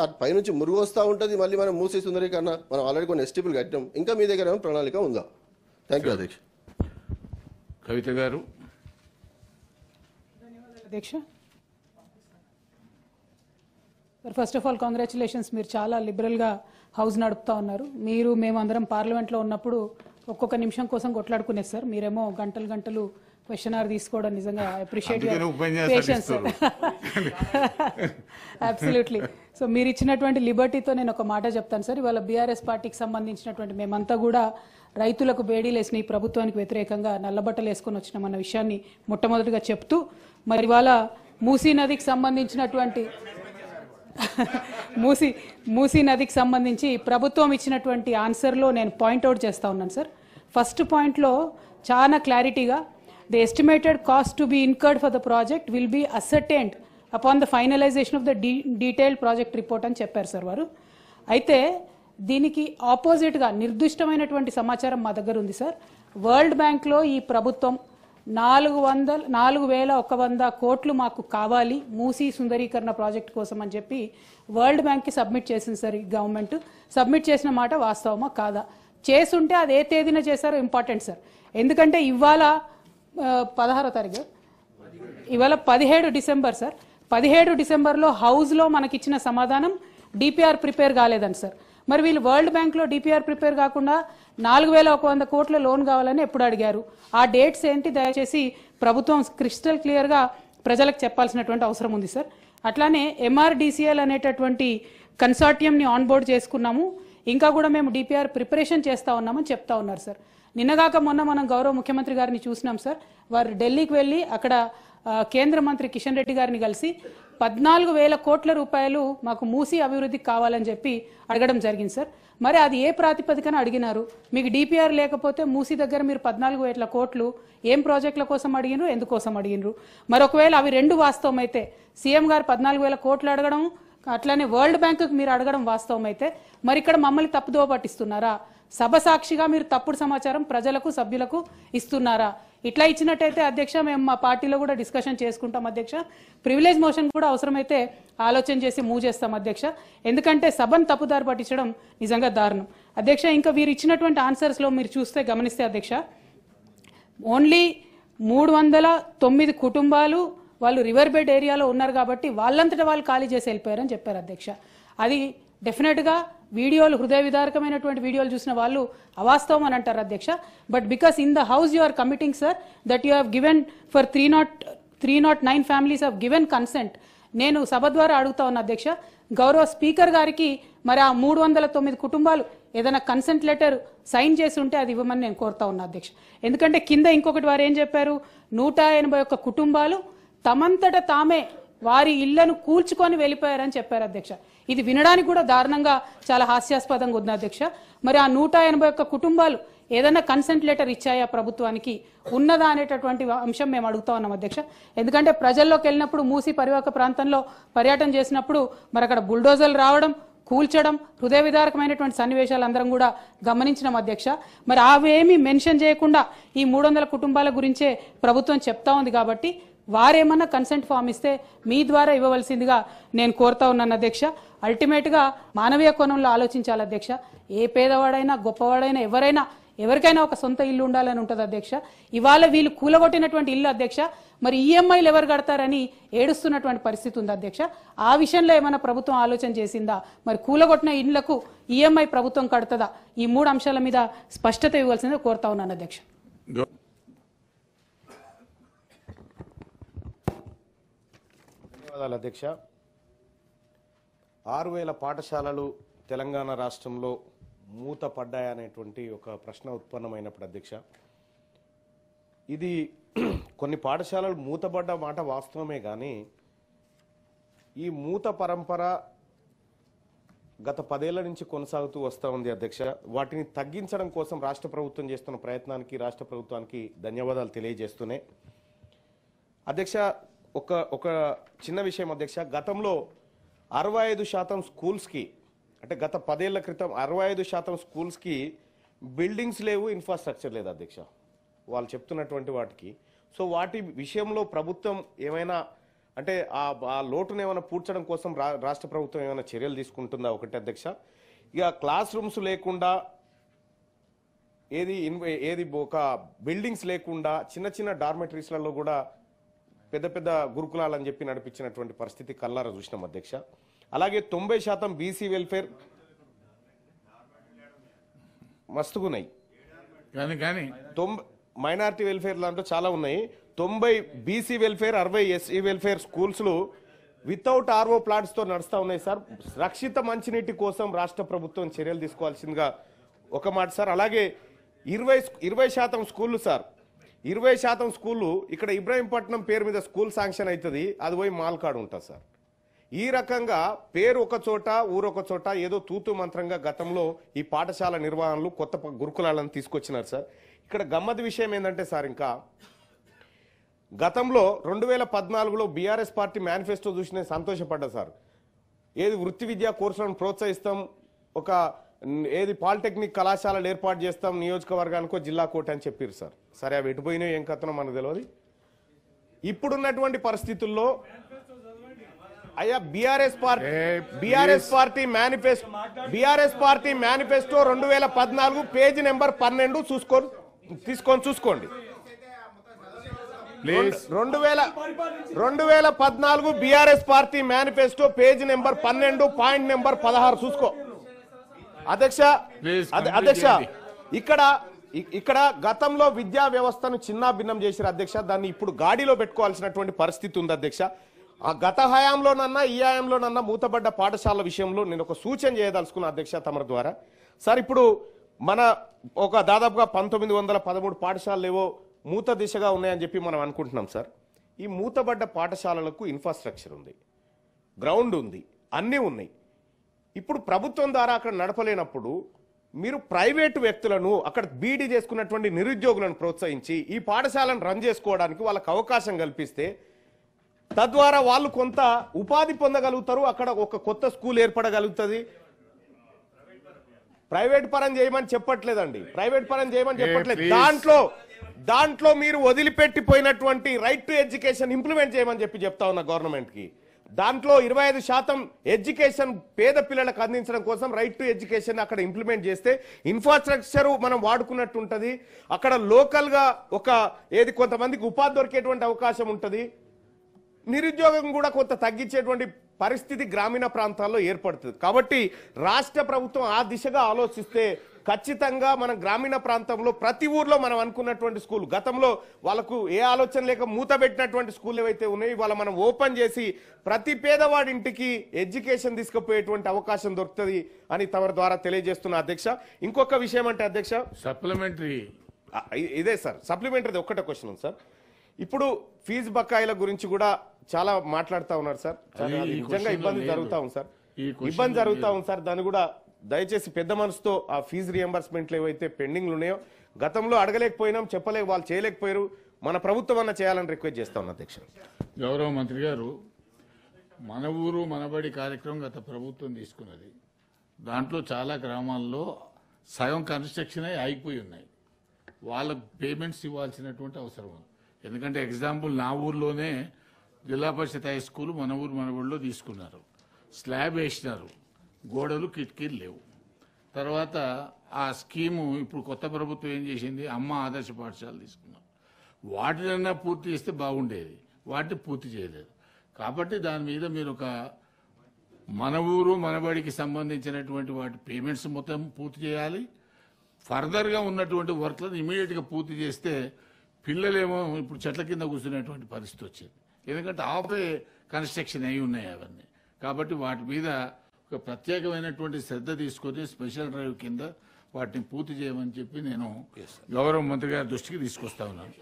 పైనుంచి మురుగు వస్తూ ఉంటుంది, మళ్ళీ మనం మూసీ సుందరీకరణ మనం ఆల్రెడీ కొన్ని ఎస్టీపీలు కట్టాం. ఇంకా మీ దగ్గర ఏమైనా ప్రణాళిక ఉందా? థ్యాంక్ యూ అధ్యక్ష. కవిత గారు. అధ్యక్ష sir, first of all congratulations. మీరు చాలా లిబరల్గా హౌస్ నడుపుతా ఉన్నారు. మీరు మేమందరం పార్లమెంట్లో ఉన్నప్పుడు ఒక్కొక్క నిమిషం కోసం కొట్లాడుకునేది సార్. మీరేమో గంటలు గంటలు క్వశ్చన్ అవర్ తీసుకోవడం నిజంగా appreciate patience sir. Absolutely. So మీరు ఇచ్చినటువంటి లిబర్టీతో నేను ఒక మాట చెప్తాను సార్. ఇవాళ బీఆర్ఎస్ పార్టీకి సంబంధించినటువంటి మేమంతా కూడా రైతులకు బేడీలేసిన ఈ ప్రభుత్వానికి వ్యతిరేకంగా నల్లబట్టలు వేసుకొని వచ్చినామన్న విషయాన్ని మొట్టమొదటిగా చెప్తూ, మరి ఇవాళ మూసీ నదికి సంబంధించినటువంటి మూసీ నదికి సంబంధించి ప్రభుత్వం ఇచ్చినటువంటి ఆన్సర్లో నేను పాయింట్అవుట్ చేస్తూ ఉన్నాను సార్. ఫస్ట్ పాయింట్లో చాలా క్లారిటీగా the estimated cost to be incurred for the project will be ascertained upon the finalisation of the detailed project report అని చెప్పారు సార్ వారు. అయితే దీనికి ఆపోజిట్గా నిర్దిష్టమైనటువంటి సమాచారం మా దగ్గర ఉంది సార్. వరల్డ్ బ్యాంక్లో ఈ ప్రభుత్వం 4,100 కోట్లు మాకు కావాలి మూసీ సుందరీకరణ ప్రాజెక్ట్ కోసం అని చెప్పి వరల్డ్ బ్యాంక్కి సబ్మిట్ చేసింది సార్. ఈ గవర్నమెంట్ సబ్మిట్ చేసిన మాట వాస్తవమా కాదా? చేసుంటే అది ఏ తేదీన చేశారో ఇంపార్టెంట్ సార్. ఎందుకంటే ఇవాళ 16వ తారీఖు, ఇవాళ 17 డిసెంబర్ సార్. 17 డిసెంబర్లో హౌస్లో మనకిచ్చిన సమాధానం డిపిఆర్ ప్రిపేర్ కాలేదని సార్. మరి వీళ్ళు వరల్డ్ బ్యాంక్లో డిపిఆర్ ప్రిపేర్ కాకుండా 4,100 కోట్ల లోన్ కావాలని ఎప్పుడు అడిగారు? ఆ డేట్స్ ఏంటి? దయచేసి ప్రభుత్వం క్రిస్టల్ క్లియర్గా ప్రజలకు చెప్పాల్సినటువంటి అవసరం ఉంది సార్. అట్లానే ఎంఆర్డిసిఎల్ అనేటటువంటి కన్సార్టియంని ఆన్బోర్డ్ చేసుకున్నాము, ఇంకా కూడా మేము డిపిఆర్ ప్రిపరేషన్ చేస్తూ ఉన్నామని చెప్తా ఉన్నారు సార్. నిన్నగాక మొన్న మనం గౌరవ ముఖ్యమంత్రి గారిని చూసినాం సార్. వారు ఢిల్లీకి వెళ్ళి అక్కడ కేంద్ర మంత్రి కిషన్ రెడ్డి గారిని కలిసి 14,000 కోట్ల రూపాయలు మాకు మూసీ అభివృద్ధికి కావాలని చెప్పి అడగడం జరిగింది సార్. మరి అది ఏ ప్రాతిపదికన అడిగినారు? మీకు డిపిఆర్ లేకపోతే మూసీ దగ్గర మీరు 14,000 కోట్లు ఏం ప్రాజెక్టుల కోసం అడిగినారు, ఎందుకోసం అడిగినారు? మరి ఒకవేళ అవి రెండు వాస్తవం అయితే, సీఎం గారు 14,000 కోట్లు అడగడం, అట్లానే వరల్డ్ బ్యాంకుకి మీరు అడగడం వాస్తవం అయితే, మరి ఇక్కడ మమ్మల్ని తప్పుదోవ పట్టిస్తున్నారా? సభ సాక్షిగా మీరు తప్పుడు సమాచారం ప్రజలకు సభ్యులకు ఇస్తున్నారా? ఇట్లా ఇచ్చినట్టయితే అధ్యక్ష మేము మా పార్టీలో కూడా డిస్కషన్ చేసుకుంటాం అధ్యక్ష. ప్రివిలేజ్ మోషన్ కూడా అవసరమైతే ఆలోచన చేసి మూవ్ చేస్తాం అధ్యక్ష. ఎందుకంటే సభను తప్పుదారి పట్టించడం నిజంగా దారుణం అధ్యక్ష. ఇంకా వీరు ఇచ్చినటువంటి ఆన్సర్స్లో మీరు చూస్తే గమనిస్తే అధ్యక్ష, ఓన్లీ 309 కుటుంబాలు వాళ్ళు రివర్ బెడ్ ఏరియాలో ఉన్నారు కాబట్టి వాళ్ళంతటా వాళ్ళు ఖాళీ చేసి వెళ్ళిపోయారని చెప్పారు అధ్యక్ష. అది డెఫినెట్గా వీడియోలు, హృదయ విదారకమైనటువంటి వీడియోలు చూసిన వాళ్ళు అవాస్తవం అని అంటారు అధ్యక్ష. But because in the house you are committing sir that you have given for 309 families have given consent. నేను సభ ద్వారా అడుగుతా ఉన్నా అధ్యక్ష, గౌరవ స్పీకర్ గారికి మరి ఆ 309 కుటుంబాలు ఏదైనా కన్సెంట్ లెటర్ సైన్ చేసి ఉంటే అది ఇవ్వమని నేను కోరుతా ఉన్నా అధ్యక్ష. ఎందుకంటే కింద ఇంకొకటి వారు ఏం చెప్పారు, 181 కుటుంబాలు తమంతట తామే వారి ఇళ్లను కూల్చుకొని వెళ్ళిపోయారని చెప్పారు అధ్యక్ష. ఇది వినడానికి కూడా దారుణంగా చాలా హాస్యాస్పదంగా ఉంది అధ్యక్ష. మరి ఆ 181 కుటుంబాలు ఏదైనా కన్సెంట్ లెటర్ ఇచ్చాయా ప్రభుత్వానికి, ఉన్నదా అనేటటువంటి అంశం మేము అడుగుతా ఉన్నాం అధ్యక్ష. ఎందుకంటే ప్రజల్లోకి వెళ్ళినప్పుడు మూసీ పరివాహక ప్రాంతంలో పర్యటన చేసినప్పుడు మరి అక్కడ బుల్డోజర్లు రావడం, కూల్చడం, హృదయ విదారకమైనటువంటి సన్నివేశాలు అందరం కూడా గమనించినాం అధ్యక్ష. మరి అవేమీ మెన్షన్ చేయకుండా ఈ 300 కుటుంబాల గురించే ప్రభుత్వం చెప్తా ఉంది కాబట్టి వారేమన్నా కన్సెంట్ ఫామ్ ఇస్తే మీ ద్వారా ఇవ్వవలసిందిగా నేను కోరుతా ఉన్నాను అధ్యక్ష. అల్టిమేట్గా మానవీయ కోణంలో ఆలోచించాలి అధ్యక్ష. ఏ పేదవాడైనా గొప్పవాడైనా ఎవరికైనా ఒక సొంత ఇల్లు ఉండాలని ఉంటుంది అధ్యక్ష. ఇవాళ వీళ్ళు కూలగొట్టినటువంటి ఇల్లు అధ్యక్ష, మరి ఈఎంఐలు ఎవరు కడతారని ఏడుస్తున్నటువంటి పరిస్థితి ఉంది అధ్యక్ష. ఆ విషయంలో ఏమైనా ప్రభుత్వం ఆలోచన చేసిందా? మరి కూలగొట్టిన ఇళ్లకు ఈఎంఐ ప్రభుత్వం కడుతుందా? ఈ 3 అంశాల మీద స్పష్టత ఇవ్వాల్సిందిగా కోరుతా ఉన్నాను అధ్యక్ష. ధన్యవాదాలు అధ్యక్ష. 6,000 పాఠశాలలు తెలంగాణ రాష్ట్రంలో మూతపడ్డాయనేటువంటి ఒక ప్రశ్న ఉత్పన్నమైనప్పుడు అధ్యక్ష, ఇది కొన్ని పాఠశాలలు మూతపడ్డ మాట వాస్తవమే, కానీ ఈ మూత పరంపర గత 10 ఏళ్ల నుంచి కొనసాగుతూ వస్తూ ఉంది అధ్యక్ష. వాటిని తగ్గించడం కోసం రాష్ట్ర ప్రభుత్వం చేస్తున్న ప్రయత్నానికి రాష్ట్ర ప్రభుత్వానికి ధన్యవాదాలు తెలియజేస్తూనే అధ్యక్ష, ఒక చిన్న విషయం అధ్యక్ష. గతంలో 65% స్కూల్స్కి, అంటే గత 10 ఏళ్ల క్రితం 65% స్కూల్స్కి బిల్డింగ్స్ లేవు, ఇన్ఫ్రాస్ట్రక్చర్ లేదు అధ్యక్ష వాళ్ళు చెప్తున్నటువంటి వాటికి. సో వాటి విషయంలో ప్రభుత్వం ఏమైనా అంటే ఆ లోటును ఏమైనా పూడ్చడం కోసం రాష్ట్ర ప్రభుత్వం ఏమైనా చర్యలు తీసుకుంటుందా ఒకటి అధ్యక్ష. ఇక క్లాస్ రూమ్స్ లేకుండా ఏది ఒక బిల్డింగ్స్ లేకుండా చిన్న చిన్న డార్మెటరీస్లలో కూడా పెద్ద పెద్ద గురుకులాలని చెప్పి నడిపించినటువంటి పరిస్థితి కల్లారా చూసినాం అధ్యక్ష. అలాగే 90% బీసీ వెల్ఫేర్ మస్తుగున్నాయి, కానీ మైనారిటీ వెల్ఫేర్ దాంట్లో చాలా ఉన్నాయి. 90 బీసీ వెల్ఫేర్, 60 ఎస్సీ వెల్ఫేర్ స్కూల్స్లు వితౌట్ ఆర్ఓ ప్లాట్స్తో నడుస్తూ ఉన్నాయి సార్. రక్షిత మంచినీటి కోసం రాష్ట్ర ప్రభుత్వం చర్యలు తీసుకోవాల్సిందిగా ఒక మాట సార్. అలాగే 20% స్కూళ్ళు సార్, 20% స్కూళ్ళు ఇక్కడ ఇబ్రాహీంపట్నం పేరు మీద స్కూల్ శాంక్షన్ అవుతుంది, అది పోయి మాల్కాడు ఉంటుంది సార్. ఈ రకంగా పేరు ఒక చోట ఊరు ఒక చోట ఏదో తూతు మంత్రంగా గతంలో ఈ పాఠశాల నిర్వహణలు కొత్త గురుకులాలను తీసుకొచ్చినారు సార్. ఇక్కడ గమ్మత్ విషయం ఏంటంటే సార్, ఇంకా గతంలో 2014లో బీఆర్ఎస్ పార్టీ మేనిఫెస్టో చూసి నేను సంతోషపడ్డా సార్. ఏది వృత్తి విద్యా కోర్సులను ప్రోత్సహిస్తాం, ఒక ఏది పాలిటెక్నిక్ కళాశాలలు ఏర్పాటు చేస్తాం నియోజకవర్గానికో జిల్లా కోట అని చెప్పారు సార్. సరే అవి ఎటుపోయినాయో ఏం కథనో మనకు తెలియదు. ఇప్పుడున్నటువంటి పరిస్థితుల్లో అయ్యా BRS party manifesto 2014 page number 12 చూసుకోండి. 2014 BRS party manifesto page number 12 point number 16 చూసుకో అధ్యక్ష. ఇక్కడ గతంలో విద్యా వ్యవస్థను చిన్న భిన్నం చేశారు అధ్యక్ష. దాన్ని ఇప్పుడు గాడిలో పెట్టుకోవాల్సినటువంటి పరిస్థితి ఉంది అధ్యక్ష. ఆ గత హయాంలోనన్నా ఈ హయాంలోనన్నా మూతబడ్డ పాఠశాల విషయంలో నేను ఒక సూచన చేయదలుచుకున్నా అధ్యక్ష తమరి ద్వారా సార్. ఇప్పుడు మన ఒక దాదాపుగా 1913 పాఠశాలలు ఏవో మూత దిశగా ఉన్నాయని చెప్పి మనం అనుకుంటున్నాం సార్. ఈ మూతబడ్డ పాఠశాలలకు ఇన్ఫ్రాస్ట్రక్చర్ ఉంది, గ్రౌండ్ ఉంది, అన్నీ ఉన్నాయి. ఇప్పుడు ప్రభుత్వం ద్వారా అక్కడ నడపలేనప్పుడు మీరు ప్రైవేటు వ్యక్తులను అక్కడ బీడీ చేసుకున్నటువంటి నిరుద్యోగులను ప్రోత్సహించి ఈ పాఠశాలను రన్ చేసుకోవడానికి వాళ్ళకు అవకాశం కల్పిస్తే తద్వారా వాళ్ళు కొంత ఉపాధి పొందగలుగుతారు, అక్కడ ఒక కొత్త స్కూల్ ఏర్పడగలుగుతుంది. ప్రైవేట్ పరం చేయమని చెప్పట్లేదండి, ప్రైవేట్ పరం చేయమని చెప్పట్లేదు. దాంట్లో మీరు వదిలిపెట్టిపోయినటువంటి రైట్ టు ఎడ్యుకేషన్ ఇంప్లిమెంట్ చేయమని చెప్తా ఉన్నా గవర్నమెంట్ కి. దాంట్లో 25% ఎడ్యుకేషన్ పేద పిల్లలకు అందించడం కోసం రైట్ టు ఎడ్యుకేషన్ అక్కడ ఇంప్లిమెంట్ చేస్తే ఇన్ఫ్రాస్ట్రక్చర్ మనం వాడుకున్నట్టు ఉంటుంది. అక్కడ లోకల్ గా ఒక కొంతమందికి ఉపాధి దొరికేటువంటి అవకాశం ఉంటుంది. నిరుద్యోగం కూడా కొంత తగ్గించేటువంటి పరిస్థితి గ్రామీణ ప్రాంతాల్లో ఏర్పడుతుంది. కాబట్టి రాష్ట్ర ప్రభుత్వం ఆ దిశగా ఆలోచిస్తే ఖచ్చితంగా మనం గ్రామీణ ప్రాంతంలో ప్రతి ఊర్లో మనం అనుకున్నటువంటి స్కూల్, గతంలో వాళ్ళకు ఏ ఆలోచన లేక మూతబెట్టినటువంటి స్కూల్ ఏవైతే ఉన్నాయో ఇవాళ మనం ఓపెన్ చేసి ప్రతి పేదవాడి ఇంటికి ఎడ్యుకేషన్ తీసుకుపోయేటువంటి అవకాశం దొరుకుతుంది అని తమ ద్వారా తెలియజేస్తున్న అధ్యక్ష. ఇంకొక విషయం అంటే అధ్యక్ష సప్లిమెంటరీ ఇదే సార్, సప్లిమెంటరీ ఒక్కటే క్వశ్చన్ ఉంది సార్. ఇప్పుడు ఫీజు బకాయిల గురించి కూడా చాలా మాట్లాడుతూ ఉన్నారు సార్. నిజంగా ఇబ్బంది జరుగుతూ ఉంది సార్. దాన్ని కూడా దయచేసి పెద్ద మనసుతో ఆ ఫీజు రియంబర్స్మెంట్లు ఏవైతే పెండింగ్లు ఉన్నాయో గతంలో అడగలేకపోయినాం, వాళ్ళు చేయలేకపోయారు, మన ప్రభుత్వం అన్న చేయాలని రిక్వెస్ట్ చేస్తా ఉన్నా అధ్యక్ష. గౌరవ మంత్రి గారు, మన ఊరు మనబడి కార్యక్రమం గత ప్రభుత్వం తీసుకున్నది. దాంట్లో చాలా గ్రామాల్లో సగం కన్స్ట్రక్షన్ ఆగిపోయి ఉన్నాయి. వాళ్ళకు పేమెంట్స్ ఇవ్వాల్సినటువంటి అవసరం ఉంది. ఎందుకంటే ఎగ్జాంపుల్ నా ఊర్లోనే జిల్లా పరిషత్ హై స్కూల్ మన ఊరు మనబడిలో తీసుకున్నారు. స్లాబ్ వేసినారు, గోడలు కిటికీలు లేవు. తర్వాత ఆ స్కీము ఇప్పుడు కొత్త ప్రభుత్వం ఏం చేసింది, అమ్మ ఆదర్శ పాఠశాల తీసుకున్నారు. వాటినన్నా పూర్తి చేస్తే బాగుండేది, వాటిని పూర్తి చేయలేదు. కాబట్టి దాని మీద మీరు ఒక మన ఊరు మనబడికి సంబంధించినటువంటి వాటి పేమెంట్స్ మొత్తం పూర్తి చేయాలి. ఫర్దర్గా ఉన్నటువంటి వర్క్లను ఇమీడియట్గా పూర్తి చేస్తే పిల్లలేమో ఇప్పుడు చెట్ల కింద కూర్చునేటువంటి పరిస్థితి వచ్చింది. ఎందుకంటే ఆపే కన్స్ట్రక్షన్ అయి ఉన్నాయి అవన్నీ. కాబట్టి వాటి మీద ఒక ప్రత్యేకమైనటువంటి శ్రద్ధ తీసుకొని స్పెషల్ డ్రైవ్ కింద వాటిని పూర్తి చేయమని చెప్పి నేను గౌరవ మంత్రి గారి దృష్టికి తీసుకొస్తా ఉన్నాను.